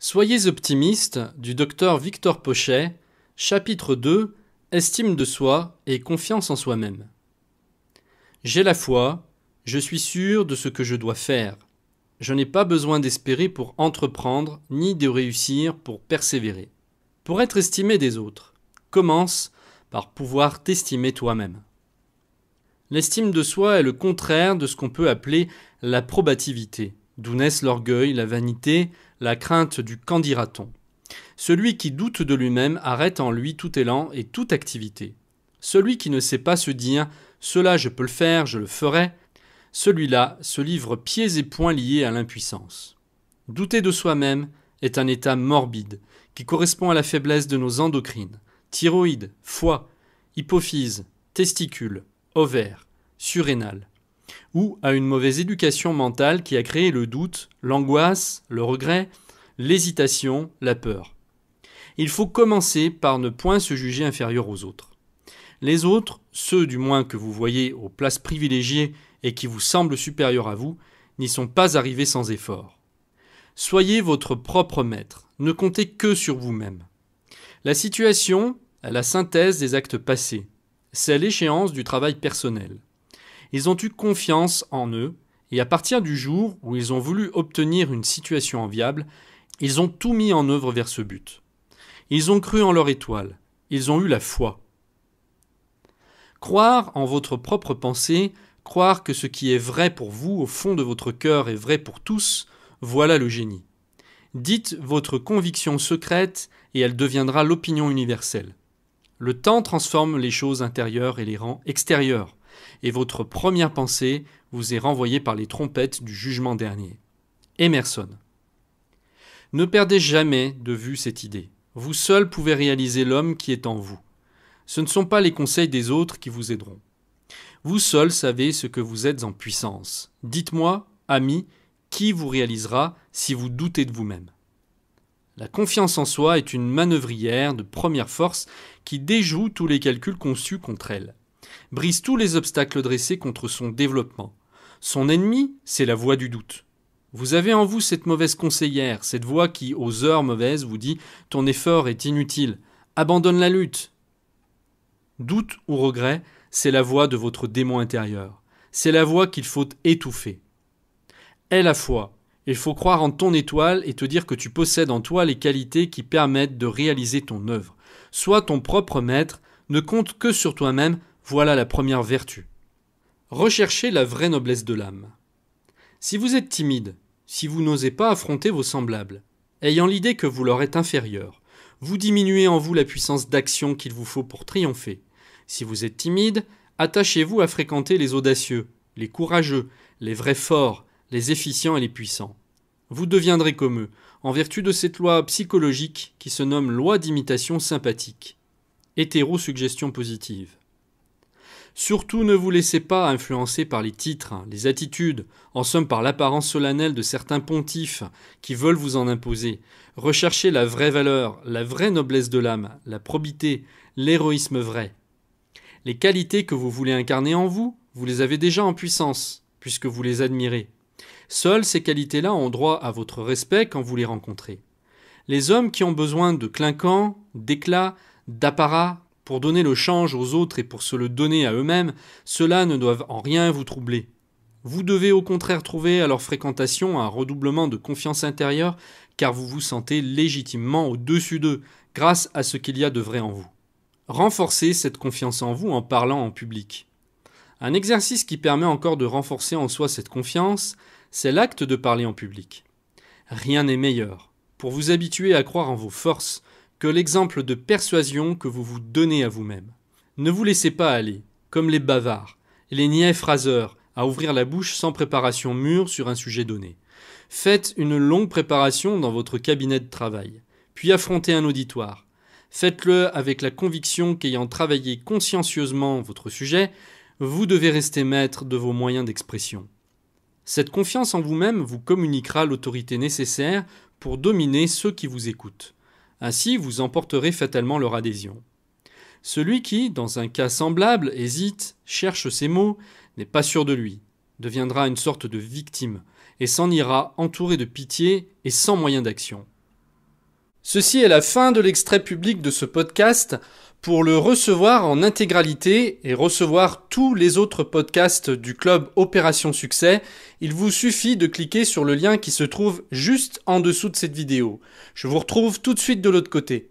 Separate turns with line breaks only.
Soyez optimiste du docteur Victor Pochet, chapitre 2, Estime de soi et confiance en soi-même. J'ai la foi, je suis sûr de ce que je dois faire. Je n'ai pas besoin d'espérer pour entreprendre, ni de réussir pour persévérer. Pour être estimé des autres, commence par pouvoir t'estimer toi-même. L'estime de soi est le contraire de ce qu'on peut appeler l'approbativité, d'où naissent l'orgueil, la vanité, la crainte du qu'en dira-t-on. Celui qui doute de lui-même arrête en lui tout élan et toute activité. Celui qui ne sait pas se dire « cela je peux le faire, je le ferai », celui-là se livre pieds et poings liés à l'impuissance. Douter de soi-même est un état morbide qui correspond à la faiblesse de nos endocrines, thyroïde, foie, hypophyse, testicules, ovaires, surrénales, ou à une mauvaise éducation mentale qui a créé le doute, l'angoisse, le regret, l'hésitation, la peur. Il faut commencer par ne point se juger inférieur aux autres. Les autres, ceux du moins que vous voyez aux places privilégiées et qui vous semblent supérieurs à vous, n'y sont pas arrivés sans effort. Soyez votre propre maître, ne comptez que sur vous-même. La situation est la synthèse des actes passés, c'est l'échéance du travail personnel. Ils ont eu confiance en eux, et à partir du jour où ils ont voulu obtenir une situation enviable, ils ont tout mis en œuvre vers ce but. Ils ont cru en leur étoile, ils ont eu la foi. Croire en votre propre pensée, croire que ce qui est vrai pour vous au fond de votre cœur est vrai pour tous, voilà le génie. Dites votre conviction secrète et elle deviendra l'opinion universelle. Le temps transforme les choses intérieures et les rend extérieures, et votre première pensée vous est renvoyée par les trompettes du jugement dernier. Emerson. Ne perdez jamais de vue cette idée. Vous seul pouvez réaliser l'homme qui est en vous. Ce ne sont pas les conseils des autres qui vous aideront. Vous seul savez ce que vous êtes en puissance. Dites-moi, ami, qui vous réalisera si vous doutez de vous-même. La confiance en soi est une manœuvrière de première force qui déjoue tous les calculs conçus contre elle, brise tous les obstacles dressés contre son développement. Son ennemi, c'est la voix du doute. Vous avez en vous cette mauvaise conseillère, cette voix qui, aux heures mauvaises, vous dit « ton effort est inutile, abandonne la lutte ». Doute ou regret, c'est la voix de votre démon intérieur. C'est la voix qu'il faut étouffer. Aie la foi. Il faut croire en ton étoile et te dire que tu possèdes en toi les qualités qui permettent de réaliser ton œuvre. Sois ton propre maître, ne compte que sur toi-même, voilà la première vertu. Recherchez la vraie noblesse de l'âme. Si vous êtes timide, si vous n'osez pas affronter vos semblables, ayant l'idée que vous leur êtes inférieur, vous diminuez en vous la puissance d'action qu'il vous faut pour triompher. Si vous êtes timide, attachez-vous à fréquenter les audacieux, les courageux, les vrais forts, les efficients et les puissants. Vous deviendrez comme eux, en vertu de cette loi psychologique qui se nomme loi d'imitation sympathique. Hétérosuggestion positive. Surtout ne vous laissez pas influencer par les titres, les attitudes, en somme par l'apparence solennelle de certains pontifes qui veulent vous en imposer. Recherchez la vraie valeur, la vraie noblesse de l'âme, la probité, l'héroïsme vrai. Les qualités que vous voulez incarner en vous, vous les avez déjà en puissance, puisque vous les admirez. Seules ces qualités-là ont droit à votre respect quand vous les rencontrez. Les hommes qui ont besoin de clinquant, d'éclat, d'apparat, pour donner le change aux autres et pour se le donner à eux-mêmes, ceux-là ne doivent en rien vous troubler. Vous devez au contraire trouver à leur fréquentation un redoublement de confiance intérieure, car vous vous sentez légitimement au-dessus d'eux, grâce à ce qu'il y a de vrai en vous. Renforcez cette confiance en vous en parlant en public. Un exercice qui permet encore de renforcer en soi cette confiance, c'est l'acte de parler en public. Rien n'est meilleur, pour vous habituer à croire en vos forces, que l'exemple de persuasion que vous vous donnez à vous-même. Ne vous laissez pas aller, comme les bavards, les niais phraseurs, à ouvrir la bouche sans préparation mûre sur un sujet donné. Faites une longue préparation dans votre cabinet de travail, puis affrontez un auditoire. Faites-le avec la conviction qu'ayant travaillé consciencieusement votre sujet, vous devez rester maître de vos moyens d'expression. Cette confiance en vous-même vous communiquera l'autorité nécessaire pour dominer ceux qui vous écoutent. Ainsi, vous emporterez fatalement leur adhésion. Celui qui, dans un cas semblable, hésite, cherche ses mots, n'est pas sûr de lui, deviendra une sorte de victime, et s'en ira entouré de pitié et sans moyen d'action. Ceci est la fin de l'extrait public de ce podcast. Pour le recevoir en intégralité et recevoir tous les autres podcasts du club Opération Succès, il vous suffit de cliquer sur le lien qui se trouve juste en dessous de cette vidéo. Je vous retrouve tout de suite de l'autre côté.